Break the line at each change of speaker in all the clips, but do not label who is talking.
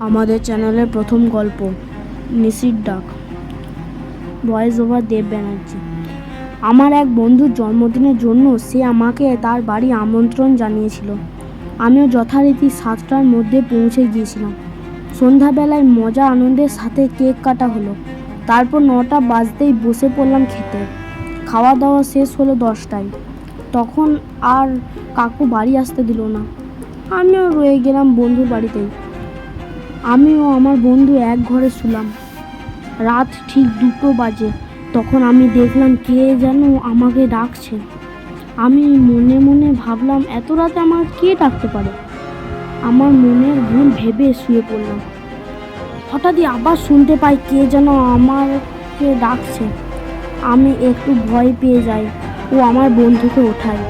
আমাদের চ্যানেলের প্রথম গল্প নিশির ডাক, ভয়েস ওভার দেব ব্যানার্জি। আমার এক বন্ধুর জন্মদিনের জন্য সে আমাকে তার বাড়ি আমন্ত্রণ জানিয়েছিল। আমিও যথারীতি 7টার মধ্যে পৌঁছে গিয়েছিলাম। সন্ধ্যাবেলায় মজা আনন্দের সাথে কেক কাটা হলো। তারপর 9টা বাজতেই বসে পড়লাম খেতে। খাওয়া দাওয়া শেষ হলো 10টায়। তখন আর কাকু বাড়ি আসতে দিল না। আমিও রয়ে গেলাম বন্ধুর বাড়িতেই। আমি ও আমার বন্ধু এক ঘরে শুলাম। রাত ঠিক 2টো বাজে। তখন আমি দেখলাম কে যেন আমাকে ডাকছে। আমি মনে মনে ভাবলাম, এত রাতে আমার কে ডাকতে পারে? আমার মনের ভুল ভেবে শুয়ে পড়লাম। হঠাৎই আবার শুনতে পাই কে যেন আমাকে ডাকছে। আমি একটু ভয় পেয়ে যাই ও আমার বন্ধুকে ওঠায়।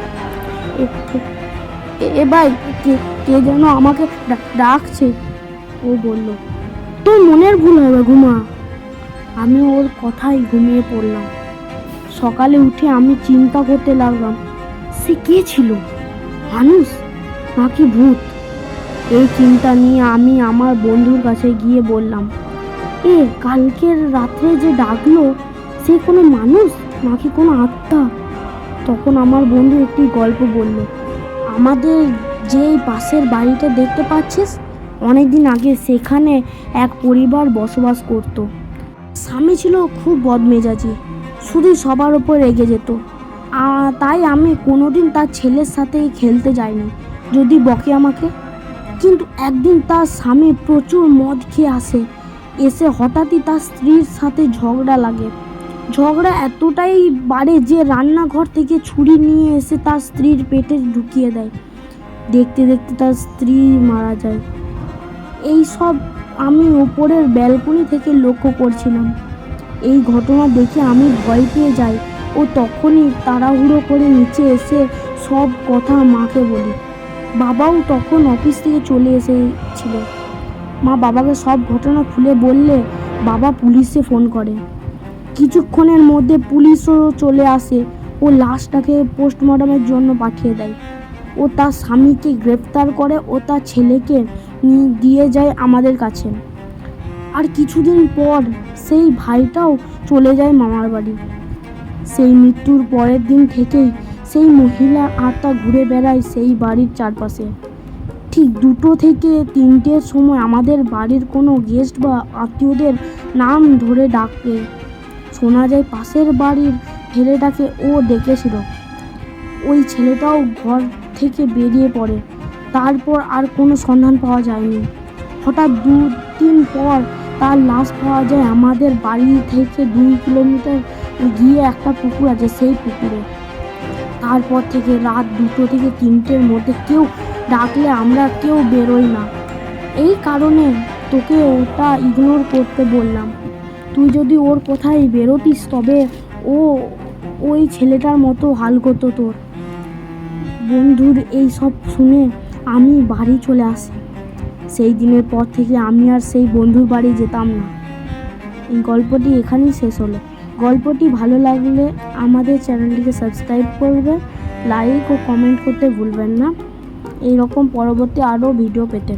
এ ভাই, কে যেন আমাকে ডাকছে, ও বলল। তোর মনের ভুল হবে, ঘুমা। আমি ওর কথায় ঘুমিয়ে পড়লাম। সকালে উঠে আমি চিন্তা করতে লাগলাম, সে কে ছিল, মানুষ নাকি ভূত? এই চিন্তা নিয়ে আমি আমার বন্ধুর কাছে গিয়ে বললাম, কালকের রাত্রে যে ডাকলো, সে কোনো মানুষ নাকি কোনো আত্মা? তখন আমার বন্ধু একটি গল্প বলল। আমাদের যে পাশের বাড়িটা দেখতে পাচ্ছিস, অনেকদিন আগে সেখানে এক পরিবার বসবাস করত। স্বামী ছিল খুব বদমেজাজি, শুধু সবার ওপর রেগে যেত। তাই আমি কোনোদিন তার ছেলের সাথে খেলতে যাইনি, যদি বকে আমাকে। কিন্তু একদিন তার স্বামী প্রচুর মদ খেয়ে এসে হঠাৎই তার স্ত্রীর সাথে ঝগড়া লাগে। ঝগড়া এতটাই বাড়ে যে রান্নাঘর থেকে ছুরি নিয়ে এসে তার স্ত্রীর পেটে ঢুকিয়ে দেয়। দেখতে দেখতে তার স্ত্রী মারা যায়। এই সব আমি ওপরের ব্যালকনি থেকে লক্ষ্য করছিলাম। এই ঘটনা দেখে আমি ভয় পেয়ে যাই ও তখনই তাড়াহুড়ো করে নিচে এসে সব কথা মাকে বলি। বাবাও তখন অফিস থেকে চলে এসেছিল। মা বাবাকে সব ঘটনা খুলে বললে বাবা পুলিশে ফোন করে। কিছুক্ষণের মধ্যে পুলিশও চলে আসে ও লাশটাকে পোস্টমর্টমের জন্য পাঠিয়ে দেয়। ও তার স্বামীকে গ্রেফতার করে ও তার ছেলেকে দিয়ে যায় আমাদের কাছে। আর কিছুদিন পর সেই ভাইটাও চলে যায় মামার বাড়ি। সেই মৃত্যুর পরের দিন থেকেই সেই মহিলার আত্মা ঘুরে বেড়ায় সেই বাড়ির চারপাশে। ঠিক 2টো থেকে 3টের সময় আমাদের বাড়ির কোনো গেস্ট বা আত্মীয়দের নাম ধরে ডাকে। শোনা যায় পাশের বাড়ির ছেলেটাকে ও ডেকেছিল। ওই ছেলেটাও ঘর থেকে বেরিয়ে পড়ে। তারপর আর কোনো সন্ধান পাওয়া যায়নি। হঠাৎ 2-3 পর তার লাশ পাওয়া যায় আমাদের বাড়ি থেকে 2 কিলোমিটার গিয়ে একটা পুকুর আছে, সেই পুকুরে। তারপর থেকে রাত 2টো থেকে 3টের মধ্যে কেউ ডাকলে আমরা কেউ বেরোই না। এই কারণে তোকে ওটা ইগনোর করতে বললাম। তুই যদি ওর কোথায় বেরোতিস তবে ও ওই ছেলেটার মতো হাল করতো তোর। বন্ধুর এই সব শুনে আমি বাড়ি চলে আসি। সেই দিনের পর থেকে আমি আর সেই বন্ধুর বাড়ি যেতাম না। এই গল্পটি এখানেই শেষ হলো। গল্পটি ভালো লাগলে আমাদের চ্যানেলটিকে সাবস্ক্রাইব করবে, লাইক ও কমেন্ট করতে ভুলবেন না এই রকম পরবর্তী আরও ভিডিও পেতে।